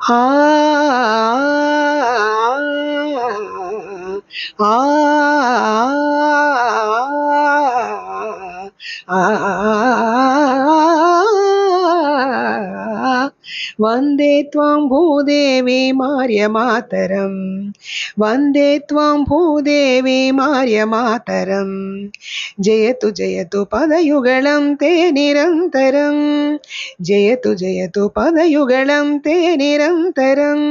ఆ ఆ వందే త్వాం భూదేవి మార్యమాతరం వందే త్వాం భూదేవి మార్యమాతరం జయతు జయతు పదయుగళం తే నిరంతరం జయతు జయతు పదయుగళం తే నిరంతరం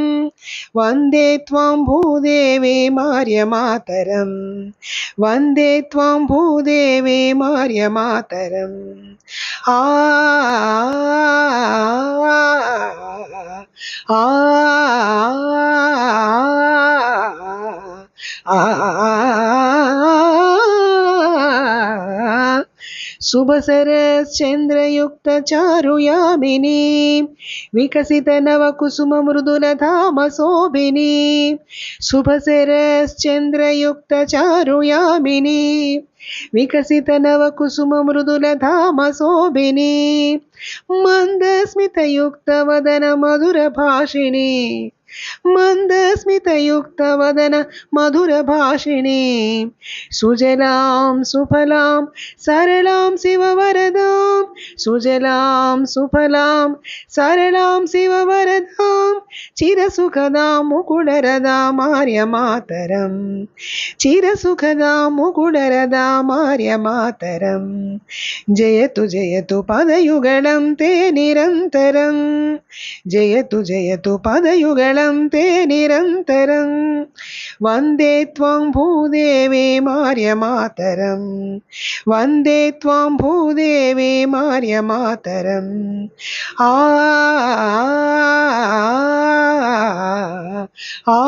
వందే త్వాం భూదేవి మార్యమాతరం వందే త్వాం భూదేవి మార్యమాతరం ఆ ఆ శుభశరశ్చంద్రయుక్త చారుయామిని వికసిత నవ కుసుమ మృదుల ధామ శోభిని శుభశరశ్చంద్రయుక్త చారుయామిని వికసిత నవ కుసుమ మృదుల ధామ శోభిని మందస్మితయుక్త వదన మధుర భాషిణి మందస్మితయుక్తవదన మధుర భాషిణి సుజలాం సుఫలాం సరళాం శివవరదాం సుజలాం సుఫలాం సరళాం శివవరదాం చిరసుఖదాం ముకుళరదాం ఆర్యమాతరం చిరసుఖదాం ముకుళరదాం ఆర్యమాతరం జయతు జయతు పదయుగళం తే నిరంతరం జయతు జయతు పదయుగళం తే నిరంతరం వందే త్వాం భూదేవి మార్యమాతరం వందే త్వాం భూదేవి మార్యమాతరం ఆ ఆ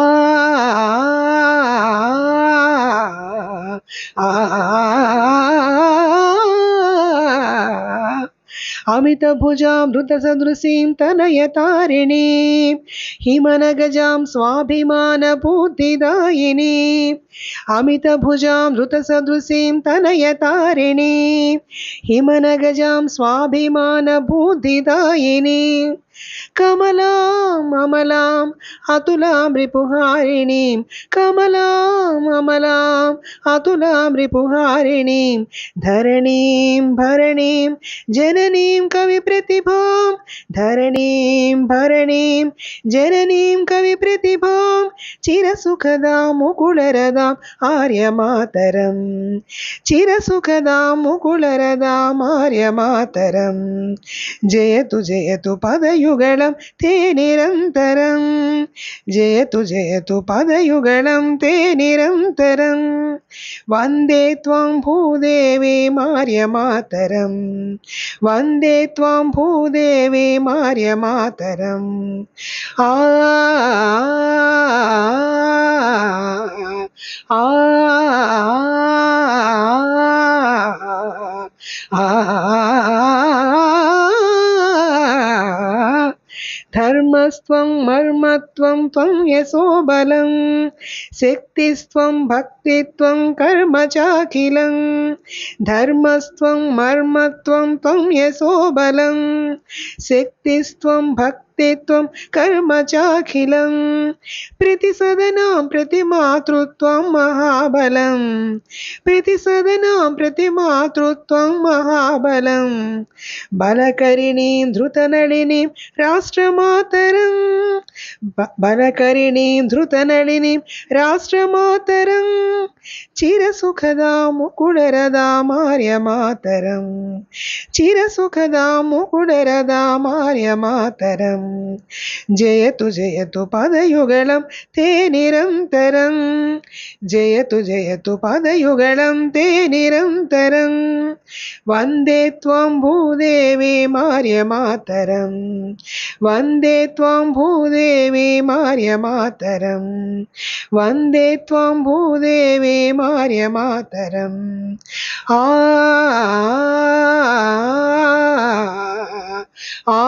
అమితభుజామృత సదృశీం తనయతారిణీం హిమనగజాం స్వాభిమాన బుద్ధిదాయిని అమితభుజామృత సదృశీం తనయతారిణీం హిమనగజాం స్వాభిమాన బుద్ధిదాయిని కమలాం అమలాం అతులాం రిపుహారిణీం కమలాం అమలాం అతులాం రిపుహారిణీం ధరణీం భరణీం జననీం కవి ప్రతిభాం ధరణీం భరణీం జననీం కవి ప్రతిభాం చిరసుఖదాం ముకుళరదాం ఆర్యమాతరం చిరసుఖదాం ముకుళరదాం ఆర్యమాతరం జయతు జయతు పదయుగళం తే నిరంతరం జయతు జయతు పదయుగళం తే నిరంతరం వందే త్వాం భూదేవి మార్యమాతరం వందే త్వాం భూదేవి మార్యమాతరం ఆ ఆ ధర్మస్త్వం మర్మత్వం త్వం యశోబలం శక్తిస్త్వం భక్తిత్వం కర్మ చాఖిలం ధర్మస్త్వం మర్మత్వం త్వం యశోబలం శక్తిస్త్వం భక్తిత్వం కర్మ చాఖిలం ప్రతిసదనాం ప్రతిమాతృత్వం మహాబలం ప్రతిసదనాం ప్రతిమాతృత్వం మహాబలం బలకరిణీం ధృతనళినీం రాష్ట్రమాతరం బలకరిణీం ధృతనళినీం రాష్ట్రమాతరం చిరసుఖదాం ముకుళరదాం ఆర్యమాతరం చిరసుఖదాం ముకుళరదాం ఆర్యమాతరం జయతు జయతు పదయుగళం తే నిరంతరం జయతు జయతు పదయుగళం తే నిరంతరం వందే త్వాం భూదేవి మార్యమాతరం వందే త్వాం భూదేవి మార్యమాతరం వందే త్వాం భూదేవి మార్యమాతరం ఆ ఆ